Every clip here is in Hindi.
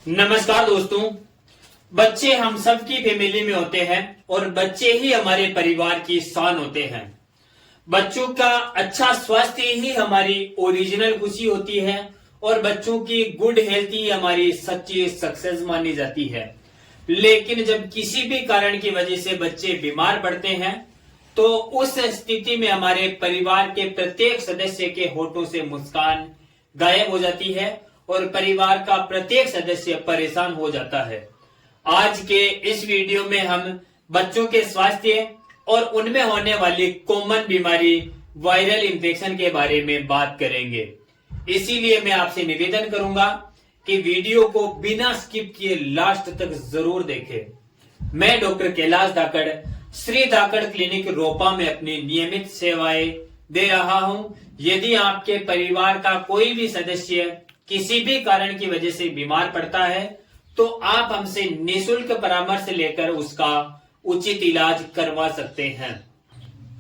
नमस्कार दोस्तों। बच्चे हम सबकी फैमिली में होते हैं और बच्चे ही हमारे परिवार की शान होते हैं। बच्चों का अच्छा स्वास्थ्य ही हमारी ओरिजिनल खुशी होती है और बच्चों की गुड हेल्थ ही हमारी सच्ची सक्सेस मानी जाती है। लेकिन जब किसी भी कारण की वजह से बच्चे बीमार पड़ते हैं तो उस स्थिति में हमारे परिवार के प्रत्येक सदस्य के होठों से मुस्कान गायब हो जाती है और परिवार का प्रत्येक सदस्य परेशान हो जाता है। आज के इस वीडियो में हम बच्चों के स्वास्थ्य और उनमें होने वाली कॉमन बीमारी वायरल इन्फेक्शन के बारे में बात करेंगे। इसीलिए मैं आपसे निवेदन करूंगा कि वीडियो को बिना स्किप किए लास्ट तक जरूर देखें। मैं डॉक्टर कैलाश धाकड़ श्री धाकड़ क्लिनिक रोपा में अपनी नियमित सेवाएं दे रहा हूं। यदि आपके परिवार का कोई भी सदस्य किसी भी कारण की वजह से बीमार पड़ता है तो आप हमसे निःशुल्क परामर्श लेकर उसका उचित इलाज करवा सकते हैं।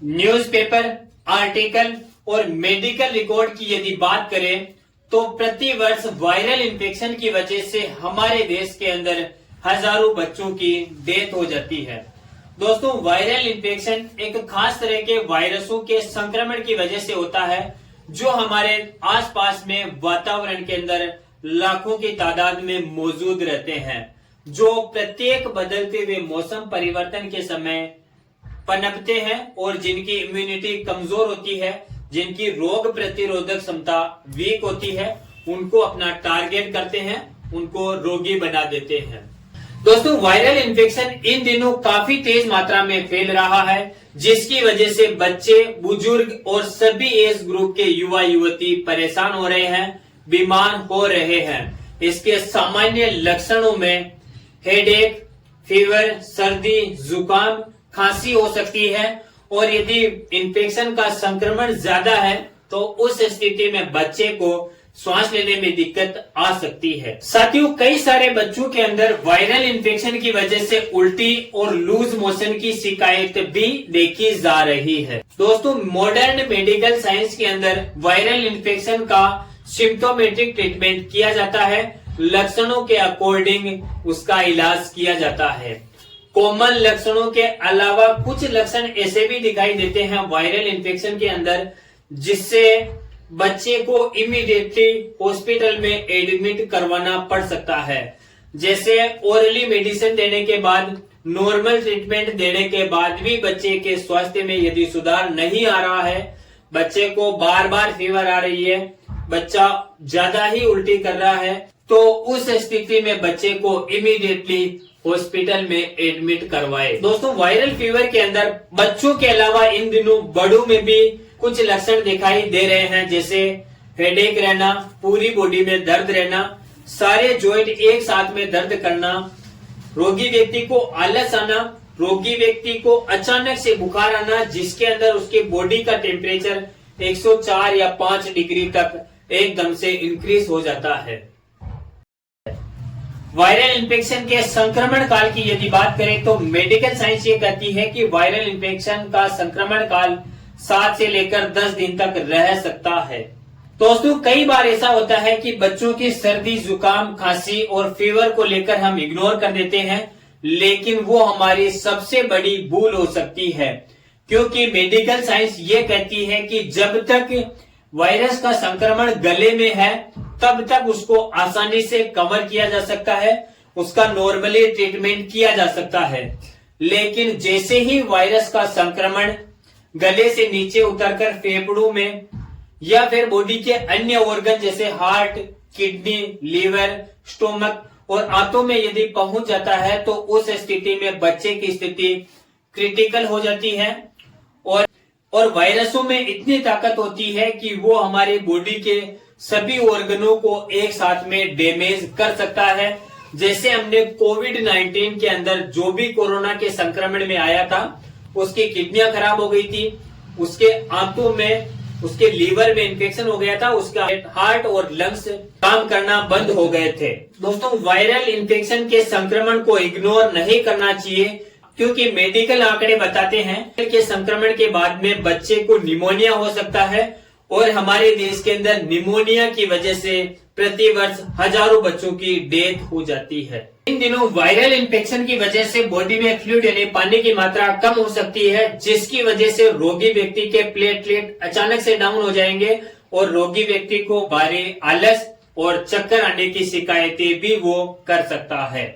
न्यूज़पेपर, आर्टिकल और मेडिकल रिकॉर्ड की यदि बात करें तो प्रति वर्ष वायरल इन्फेक्शन की वजह से हमारे देश के अंदर हजारों बच्चों की डेथ हो जाती है। दोस्तों, वायरल इन्फेक्शन एक खास तरह के वायरसों के संक्रमण की वजह से होता है जो हमारे आसपास में वातावरण के अंदर लाखों की तादाद में मौजूद रहते हैं, जो प्रत्येक बदलते हुए मौसम परिवर्तन के समय पनपते हैं और जिनकी इम्यूनिटी कमजोर होती है, जिनकी रोग प्रतिरोधक क्षमता वीक होती है, उनको अपना टारगेट करते हैं, उनको रोगी बना देते हैं। दोस्तों, वायरल इन्फेक्शन इन दिनों काफी तेज मात्रा में फैल रहा है, जिसकी वजह से बच्चे, बुजुर्ग और सभी एज ग्रुप के युवा युवती परेशान हो रहे हैं, बीमार हो रहे हैं। इसके सामान्य लक्षणों में हेडेक, फीवर, सर्दी, जुकाम, खांसी हो सकती है और यदि इन्फेक्शन का संक्रमण ज्यादा है तो उस स्थिति में बच्चे को सांस लेने में दिक्कत आ सकती है। साथियों, कई सारे बच्चों के अंदर वायरल इन्फेक्शन की वजह से उल्टी और लूज मोशन की शिकायत भी देखी जा रही है। दोस्तों, मॉडर्न मेडिकल साइंस के अंदर वायरल इन्फेक्शन का सिम्प्टोमेटिक ट्रीटमेंट किया जाता है। लक्षणों के अकॉर्डिंग उसका इलाज किया जाता है। कॉमन लक्षणों के अलावा कुछ लक्षण ऐसे भी दिखाई देते हैं वायरल इन्फेक्शन के अंदर जिससे बच्चे को इमीडिएटली हॉस्पिटल में एडमिट करवाना पड़ सकता है। जैसे ओरली मेडिसिन देने के बाद, नॉर्मल ट्रीटमेंट देने के बाद भी बच्चे के स्वास्थ्य में यदि सुधार नहीं आ रहा है, बच्चे को बार बार फीवर आ रही है, बच्चा ज्यादा ही उल्टी कर रहा है, तो उस स्थिति में बच्चे को इमीडिएटली हॉस्पिटल में एडमिट करवाए। दोस्तों, वायरल फीवर के अंदर बच्चों के अलावा इन दिनों बड़ों में भी कुछ लक्षण दिखाई दे रहे हैं, जैसे हेडेक रहना, पूरी बॉडी में दर्द रहना, सारे जॉइंट एक साथ में दर्द करना, रोगी व्यक्ति को आलस आना, रोगी व्यक्ति को अचानक से बुखार आना जिसके अंदर उसके बॉडी का टेम्परेचर 104 या 5 डिग्री तक एकदम से इंक्रीज हो जाता है। वायरल इन्फेक्शन के संक्रमण काल की यदि बात करें तो मेडिकल साइंस ये कहती है कि वायरल इन्फेक्शन का संक्रमण काल 7 से लेकर 10 दिन तक रह सकता है। दोस्तों, कई बार ऐसा होता है कि बच्चों की सर्दी, जुकाम, खांसी और फीवर को लेकर हम इग्नोर कर देते हैं, लेकिन वो हमारी सबसे बड़ी भूल हो सकती है, क्योंकि मेडिकल साइंस ये कहती है कि जब तक वायरस का संक्रमण गले में है तब तक उसको आसानी से कवर किया जा सकता है, उसका नॉर्मली ट्रीटमेंट किया जा सकता है। लेकिन जैसे ही वायरस का संक्रमण गले से नीचे उतरकर फेफड़ों में या फिर बॉडी के अन्य ऑर्गन जैसे हार्ट, किडनी, लीवर, स्टोमक और आंतों में यदि पहुंच जाता है तो उस स्थिति में बच्चे की स्थिति क्रिटिकल हो जाती है और वायरसों में इतनी ताकत होती है कि वो हमारी बॉडी के सभी ऑर्गनों को एक साथ में डैमेज कर सकता है। जैसे हमने कोविड-19 के अंदर जो भी कोरोना के संक्रमण में आया था, उसकी किडनियां खराब हो गई थी, उसके आंतों में, उसके लीवर में इंफेक्शन हो गया था, उसका हार्ट और लंग्स काम करना बंद हो गए थे। दोस्तों, वायरल इन्फेक्शन के संक्रमण को इग्नोर नहीं करना चाहिए, क्योंकि मेडिकल आंकड़े बताते हैं कि संक्रमण के बाद में बच्चे को निमोनिया हो सकता है और हमारे देश के अंदर निमोनिया की वजह से प्रतिवर्ष हजारों बच्चों की डेथ हो जाती है। इन दिनों वायरल इन्फेक्शन की वजह से बॉडी में फ्लूइड यानी पानी की मात्रा कम हो सकती है, जिसकी वजह से रोगी व्यक्ति के प्लेटलेट अचानक से डाउन हो जाएंगे और रोगी व्यक्ति को भारी आलस और चक्कर आने की शिकायतें भी वो कर सकता है।